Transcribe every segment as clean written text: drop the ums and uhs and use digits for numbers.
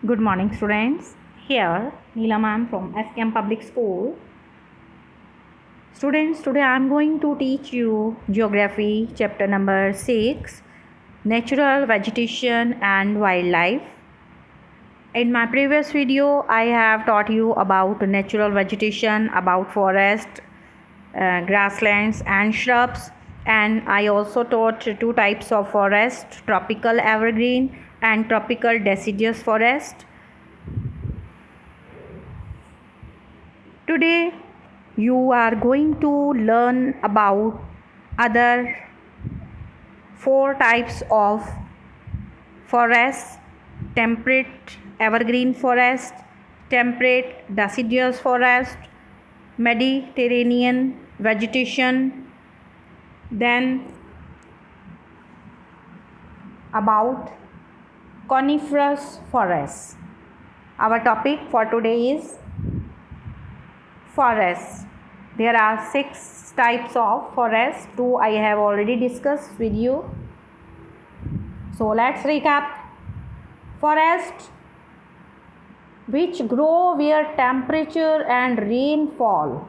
Good morning, students. Here, Neela ma'am from SKM Public School. Students, today I am going to teach you Geography, chapter number 6, Natural Vegetation and Wildlife. In my previous video, I have taught you about natural vegetation, about forest, grasslands and shrubs, and I also taught two types of forest, tropical evergreen and tropical deciduous forest. Today you are going to learn about other four types of forests: temperate evergreen forest, temperate deciduous forest, Mediterranean vegetation, then about coniferous forests. Our topic for today is forests. There are 6 types of forests. 2 I have already discussed with you. So let's recap. Forests which grow where temperature and rainfall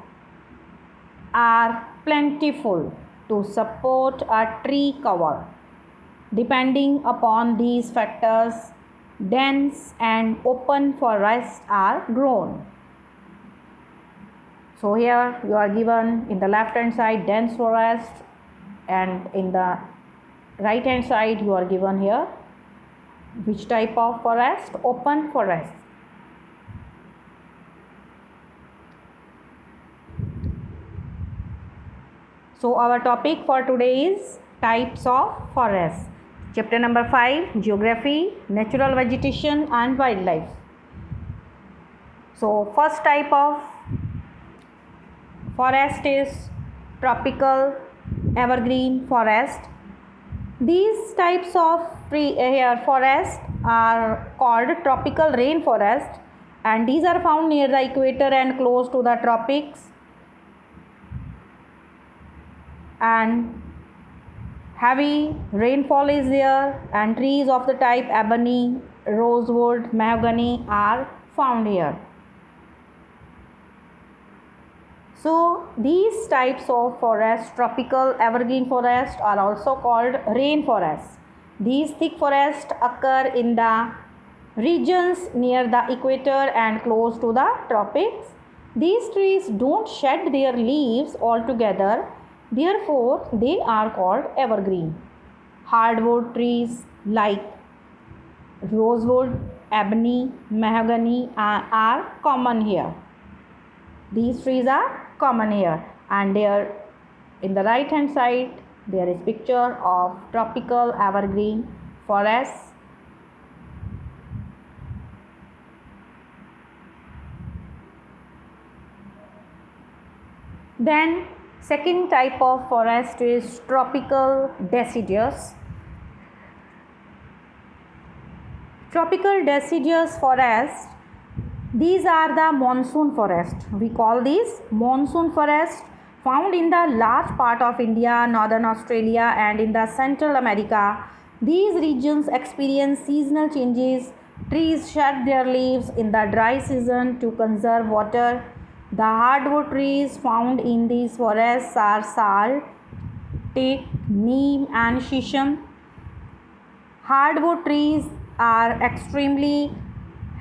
are plentiful to support a tree cover. Depending upon these factors, dense and open forests are grown. So here you are given in the left hand side dense forest, and in the right hand side you are given here which type of forest? Open forest. So our topic for today is types of forests. Chapter number 5, Geography, Natural Vegetation and Wildlife. So first type of forest is tropical evergreen forest. These types of forest are called tropical rainforest, and these are found near the equator and close to the tropics, and heavy rainfall is there, and trees of the type ebony, rosewood, mahogany are found here. So these types of forests, tropical evergreen forests, are also called rainforests. These thick forests occur in the regions near the equator and close to the tropics. These trees don't shed their leaves altogether, therefore they are called evergreen. Hardwood trees like rosewood, ebony, mahogany are common here. These trees are common here, and there in the right hand side there is picture of tropical evergreen forests. Then second type of forest is tropical deciduous. Tropical deciduous forest, these are the monsoon forest. We call these monsoon forest, found in the large part of India, northern Australia and in the Central America. These regions experience seasonal changes. Trees shed their leaves in the dry season to conserve water. The hardwood trees found in these forests are sal, teak, neem and shisham. Hardwood trees are extremely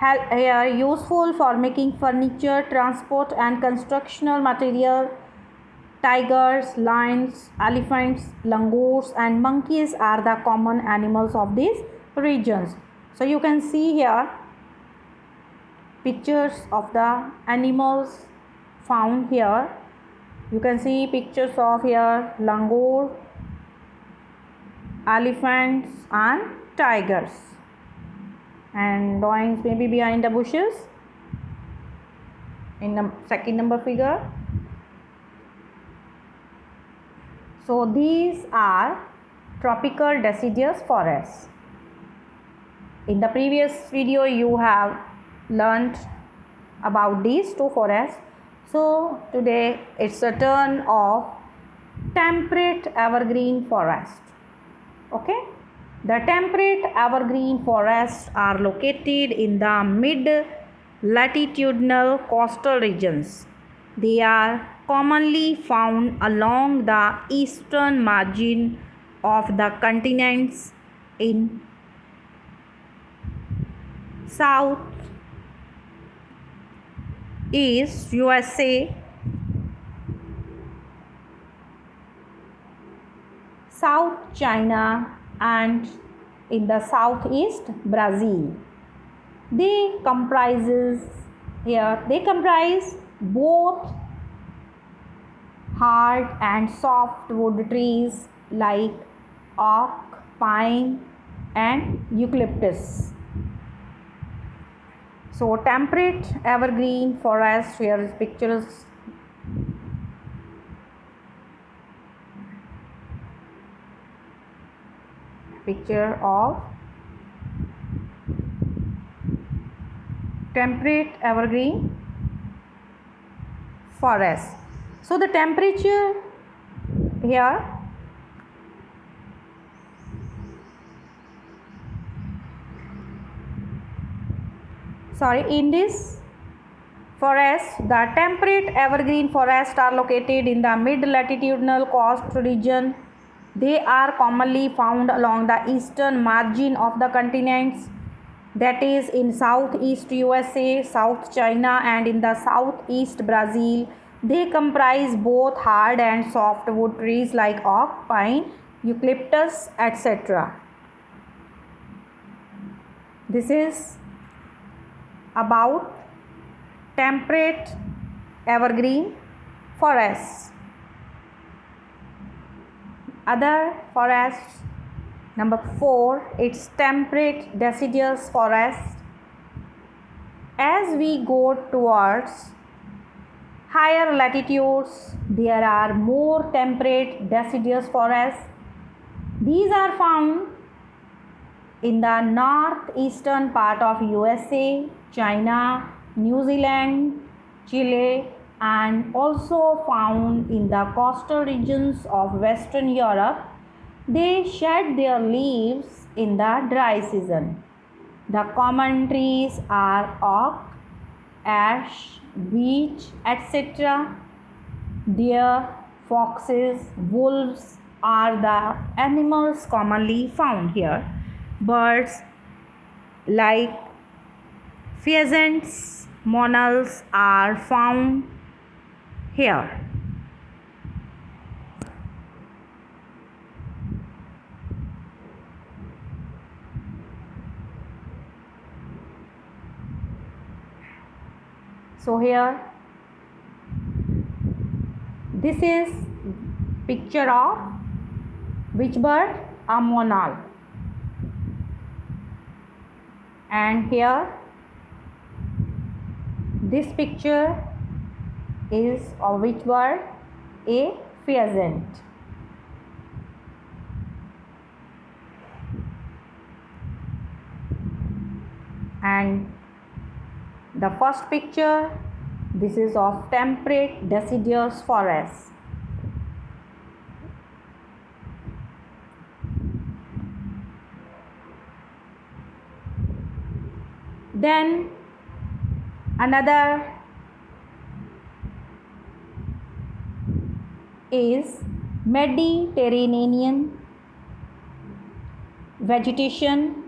useful for making furniture, transport and constructional material. Tigers, lions, elephants, langurs and monkeys are the common animals of these regions. So you can see here pictures of the animals found here. You can see pictures of here langur, elephants and tigers, and lions may be behind the bushes in the second number figure. So these are tropical deciduous forests. In the previous video you have learnt about these two forests. So today it's a turn of temperate evergreen forest. Okay. The temperate evergreen forests are located in the mid-latitudinal coastal regions. They are commonly found along the eastern margin of the continents in Southeast USA, South China, and in the Southeast Brazil. They comprise both hard and soft wood trees like oak, pine, and eucalyptus. So temperate evergreen forest, here is pictures. Picture of temperate evergreen forest. So the temperature here in this forest, the temperate evergreen forests are located in the mid-latitudinal coast region. They are commonly found along the eastern margin of the continents, that is in Southeast USA, South China, and in the Southeast Brazil. They comprise both hard and soft wood trees like oak, pine, eucalyptus, etc. This is about temperate evergreen forests. Other forests, number 4, it's temperate deciduous forest. As we go towards higher latitudes, there are more temperate deciduous forests. These are found in the northeastern part of USA, China, New Zealand, Chile, and also found in the coastal regions of Western Europe. They shed their leaves in the dry season. The common trees are oak, ash, beech, etc. Deer, foxes, wolves are the animals commonly found here. Birds like pheasants, monals are found here. So here this is picture of which bird? A monal. And here this picture is of which bird? A pheasant. And the first picture, this is of temperate deciduous forest. Then another is Mediterranean vegetation.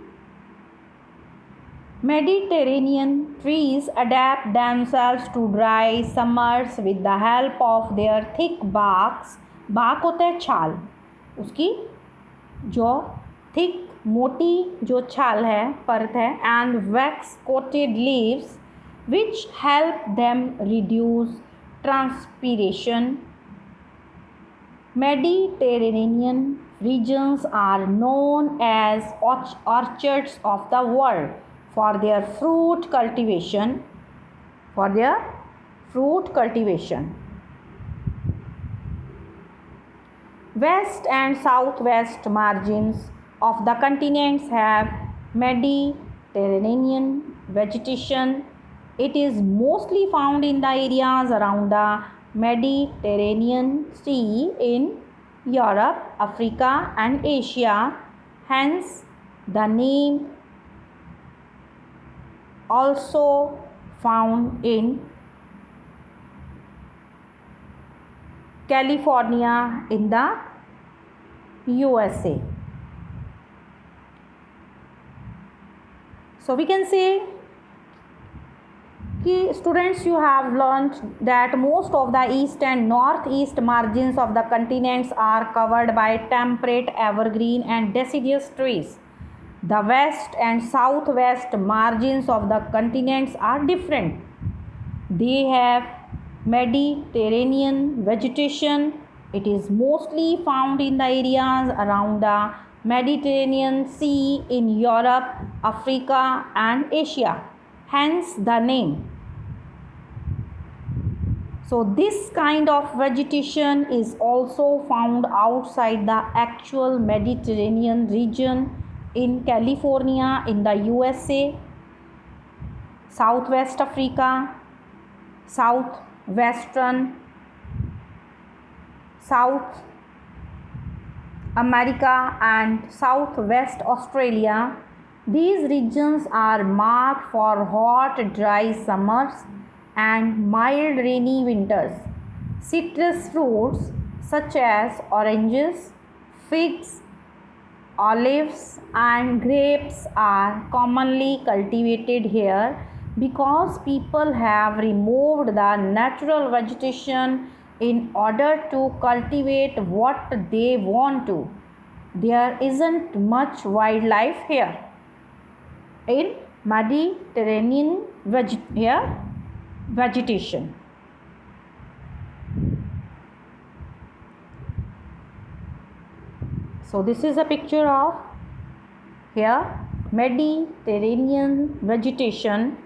Mediterranean trees adapt themselves to dry summers with the help of their thick barks. bark होता है छाल, उसकी जो thick मोटी जो छाल है, परत है, and wax coated leaves which help them reduce transpiration. Mediterranean regions are known as orchards of the world for their fruit cultivation. West and southwest margins of the continents have Mediterranean vegetation. It is mostly found in the areas around the Mediterranean Sea in Europe, Africa, and Asia. Hence, The name also found in California in the USA. So we can say कि students, you have learned that most of the east and northeast margins of the continents are covered by temperate evergreen and deciduous trees. The west and southwest margins of the continents are different. They have Mediterranean vegetation. It is mostly found in the areas around the Mediterranean Sea in Europe, Africa and Asia. Hence the name. So this kind of vegetation is also found outside the actual Mediterranean region in California in the USA, Southwest Africa, Southwestern South America and Southwest Australia. These regions are marked for hot, dry summers and mild, rainy winters. Citrus fruits such as oranges, figs, olives and grapes are commonly cultivated here because people have removed the natural vegetation in order to cultivate what they want to. There isn't much wildlife here. In Mediterranean vegetation. So this is a picture of here Mediterranean vegetation,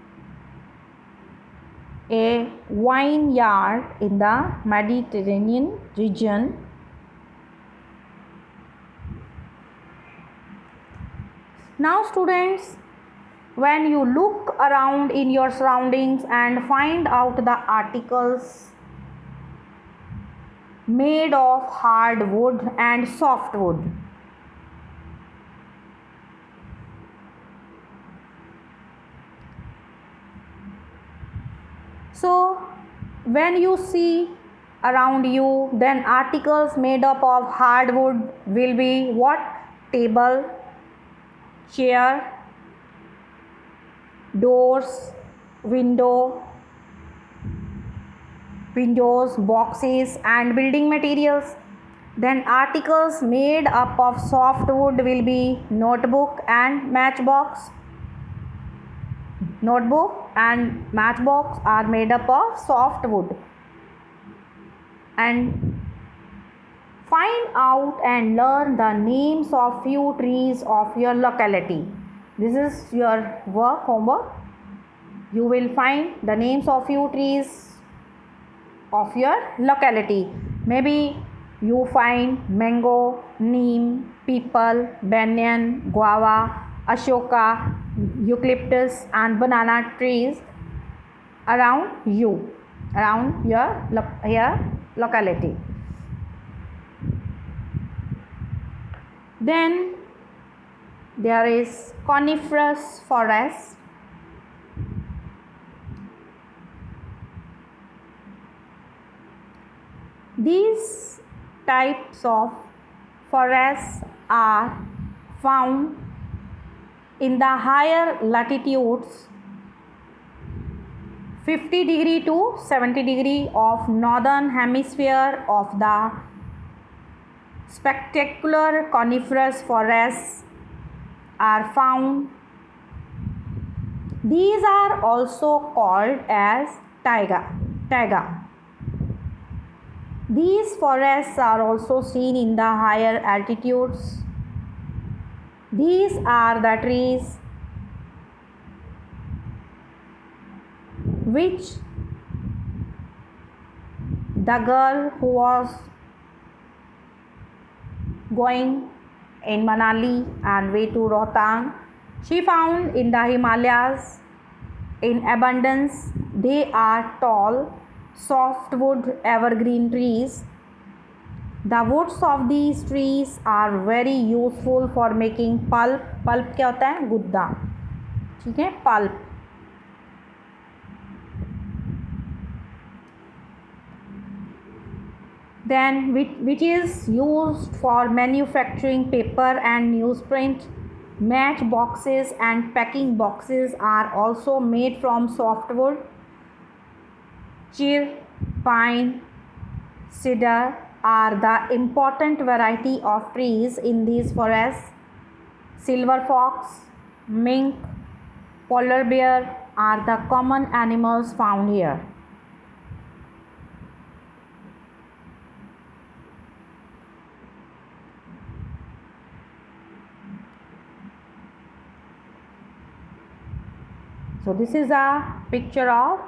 a vineyard in the Mediterranean region. Now students, when you look around in your surroundings and find out the articles made of hardwood and softwood, so when you see around you, then articles made up of hardwood will be what? Table, chair, doors, windows, boxes and building materials. Then articles made up of softwood will be notebook and matchbox. Notebook and matchbox are made up of softwood. And find out and learn the names of few trees of your locality. This is your work, homework. You will find the names of few trees of your locality. Maybe you find mango, neem, peepal, banyan, guava, ashoka, eucalyptus and banana trees around you, around your locality. Then there is coniferous forest. These types of forests are found in the higher latitudes 50 degree to 70 degree of northern hemisphere of the spectacular coniferous forests are found. These are also called as taiga. These forests are also seen in the higher altitudes. These are the trees which the girl who was going in Manali and way to Rohtang, she found in the Himalayas in abundance. They are tall softwood evergreen trees The woods of these trees are very useful for making pulp. Pulp क्या होता है? गुद्दा. ठीक है, pulp. Then which is used for manufacturing paper and newsprint. Match boxes and packing boxes are also made from softwood. Chir, pine, cedar are the important variety of trees in these forests. Silver fox, mink, polar bear are the common animals found here. So this is a picture of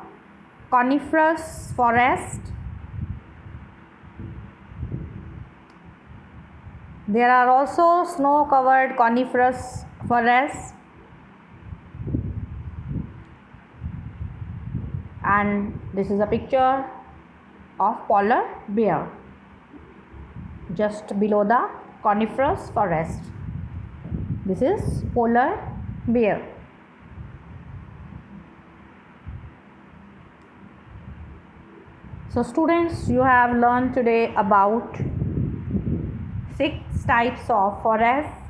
coniferous forest. There are also snow-covered coniferous forests, and this is a picture of polar bear just below the coniferous forest. This is polar bear. So students, you have learned today about 6 types of forests.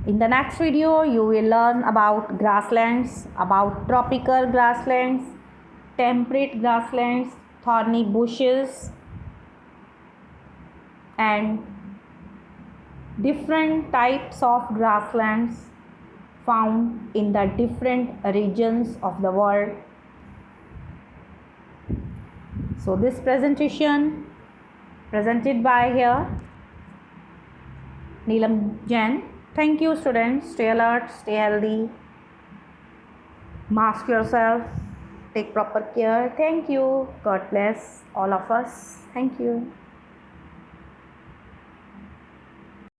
In the next video, you will learn about grasslands, about tropical grasslands, temperate grasslands, thorny bushes, and different types of grasslands found in the different regions of the world. So this presentation presented by here Neelam Jain. Thank you students. Stay alert, stay healthy, mask yourself, take proper care. Thank you. God bless all of us. Thank you.